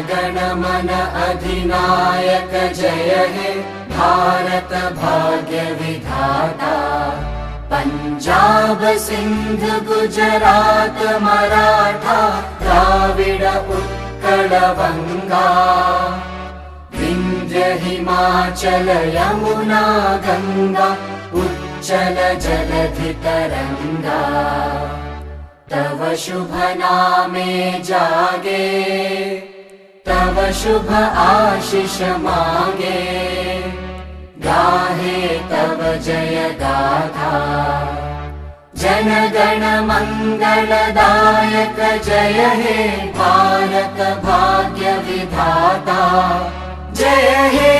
गण मन अधिनायक जय हे भारत भाग्य विधाता। पंजाब सिंध गुजरात मराठा द्राविड उत्कल बंगा। विंध्य हिमाचल यमुना गंगा उच्चल जलधि तरंगा। तव शुभ नामे जागे तव शुभ आशीष मांगे। गाहे तव जय गाथा जन गण मंगलदायक जय हे भारत भाग्य विधाता। जय हे